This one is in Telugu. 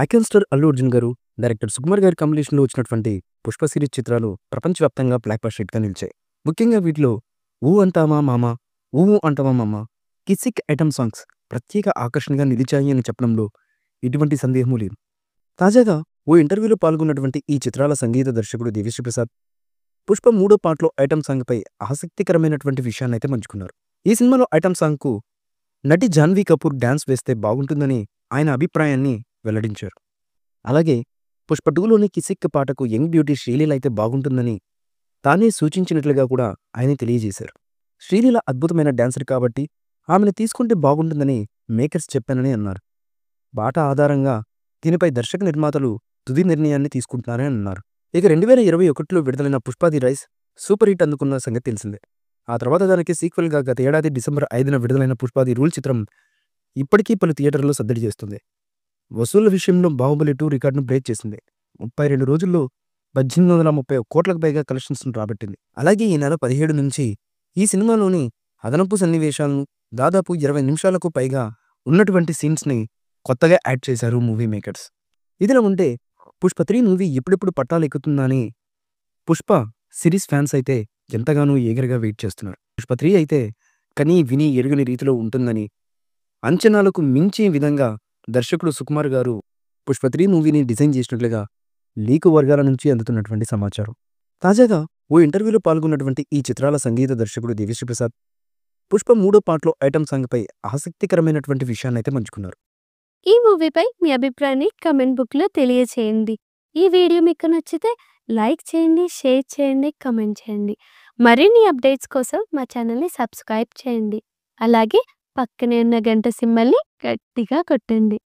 ఐకాన్ స్టార్ అల్లు అర్జున్ గారు, డైరెక్టర్ సుకుమార్ గారి కాంబినేషన్‌లో వచ్చినటువంటి 'పుష్ప' సిరీస్ చిత్రాలు ప్రపంచవ్యాప్తంగా బ్లాక్ బస్టర్ హిట్‌గా నిలిచాయి. ముఖ్యంగా వీటిలో 'ఊ అంటావా మామ', 'ఊ అంటావా మామ', 'కిసిక్' ఐటెమ్ సాంగ్స్ ప్రత్యేక ఆకర్షణగా నిలిచాయి అని చెప్పడంలో ఎటువంటి సందేహమూ లేదు. తాజాగా ఓ ఇంటర్వ్యూలో పాల్గొన్నటువంటి ఈ చిత్రాల సంగీత దర్శకుడు దేవిశ్రీ ప్రసాద్, 'పుష్ప' మూడో పార్ట్‌లో ఐటెమ్ సాంగ్‌పై ఆసక్తికరమైనటువంటి విషయాన్నైతే పంచుకున్నారు. ఈ సినిమాలో ఐటెమ్ సాంగ్‌కు నటి జాన్వీ కపూర్ డాన్స్ వేస్తే బాగుంటుందని ఆయన అభిప్రాయాన్ని వెల్లడించారు. అలాగే 'పుష్ప 2లోని కిసిక్' పాటకు యంగ్ బ్యూటీ శ్రీలీల అయితే బాగుంటుందని తానే సూచించినట్లుగా కూడా ఆయన తెలియజేశారు. శ్రీలీల అద్భుతమైన డాన్సర్ కాబట్టి ఆమెను తీసుకుంటే బాగుంటుందని మేకర్స్ చెప్పానని అన్నారు. పాట ఆధారంగా దీనిపై దర్శక నిర్మాతలు తుది నిర్ణయాన్ని తీసుకుంటున్నారని అన్నారు. ఇక 2021లో విడుదలైన 'Pushpa the rise' super hit అందుకున్న సంగతి తెలిసిందే. ఆ తర్వాత దానికి సీక్వెల్‌గా గత ఏడాది డిసెంబర్ 5న విడుదలైన 'పుష్ప ది రూల్' చిత్రం ఇప్పటికీ పలు థియేటర్లలో సందడి చేస్తుంది. వసూళ్ల విషయంలో 'బాహుబలి 2' రికార్డును బ్రేక్ చేసింది. 32 రోజుల్లో 1831 కోట్లకు పైగా కలెక్షన్స్‌ను రాబట్టింది. అలాగే ఈ నెల 17 నుంచి ఈ సినిమాలోని అదనపు సన్నివేశాలను దాదాపు 20 నిమిషాలకు పైగా ఉన్నటువంటి సీన్స్‌ని కొత్తగా యాడ్ చేశారు మూవీ మేకర్స్. ఇదిలా ఉంటే 'పుష్ప 3' మూవీ ఎప్పుడెప్పుడు పట్టాలెక్కుతుందా అని 'పుష్ప' సిరీస్ ఫ్యాన్స్ అయితే ఎంతగానో ఈగర్‌గా వెయిట్ చేస్తున్నారు. 'పుష్ప 3' అయితే కని విని ఎరుగని రీతిలో ఉంటుందని, అంచనాలకు మించే విధంగా దర్శకుడు సుకుమార్ గారు 'పుష్ప 3' మూవీని డిజైన్ చేసినట్లుగా లీకు వర్గాల నుంచి అందుతున్నటువంటి సమాచారం. తాజాగా ఓ ఇంటర్వ్యూలో పాల్గొన్నటువంటి ఈ చిత్రాల సంగీత దర్శకుడు దేవిశ్రీ ప్రసాద్, 'పుష్ప' మూడో పార్ట్‌లో ఐటెమ్ సాంగ్‌పై ఆసక్తికరమైనటువంటి విషయాన్నైతే పంచుకున్నారు. ఈ మూవీపై మీ అభిప్రాయాన్ని కామెంట్ బుక్‌లో తెలియచేయండి. ఈ వీడియో మీకు నచ్చితే లైక్ చేయండి, షేర్ చేయండి, కామెంట్ చేయండి. మరిన్ని అప్డేట్స్ కోసం మా ఛానల్‌ని సబ్స్క్రైబ్ చేయండి. అలాగే పక్కనే ఉన్న గంట సింబల్‌ని గట్టిగా కొట్టండి.